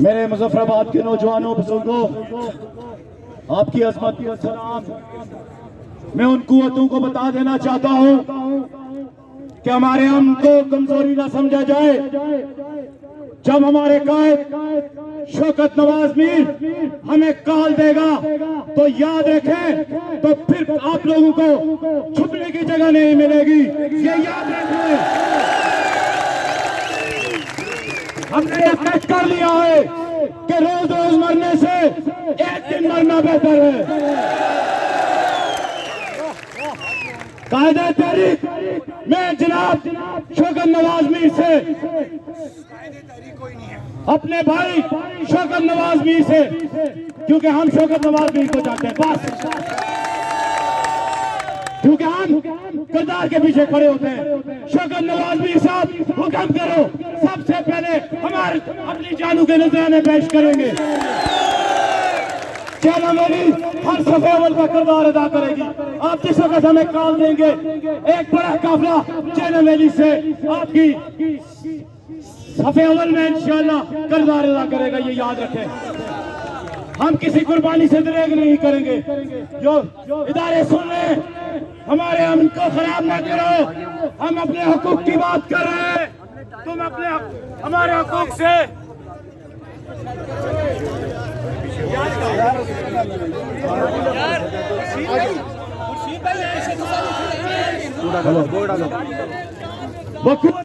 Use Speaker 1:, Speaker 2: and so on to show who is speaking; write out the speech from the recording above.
Speaker 1: मेरे मुजफ्फराबाद के नौजवानों बुजुर्गों, आपकी अजमत की सलाम। मैं उन कुव्वतों को बता देना चाहता हूं कि हमारे हम को कमजोरी ना समझा जाए। जब हमारे कायद शौकत नवाज मीर हमें कॉल देगा तो याद रखें, तो फिर आप लोगों को छुपने की जगह नहीं मिलेगी, ये याद रखें। हमने ये तय कर लिया है कि रोज रोज मरने से एक दिन मरना बेहतर है। कायदे तहरीक में जनाब शौकत नवाज मीर से, अपने भाई शौकत नवाज मीर से, क्योंकि हम शौकत नवाज मीर को चाहते हैं बस, क्योंकि हम किरदार के पीछे खड़े होते हैं। शौकत नवाज मीर साहब हुक्म करो, सबसे पहले हमारे अपनी जानू के नजराने पेश करेंगे। चैनल मेरी हर सफे अव्वल का किरदार अदा करेगी। आप जिस वक्त हमें कॉल देंगे, एक बड़ा काफिला चैनल मेरी से आपकी सफे अव्वल में इंशाल्लाह किरदार अदा करेगा, ये याद रखें। हम किसी कुर्बानी से दरेग नहीं करेंगे। जो इदारे सुन रहे हैं, हमारे अमन को खराब ना करो। हम अपने हकूक की बात कर रहे हैं, तुम अपने हमारे हकूक से यार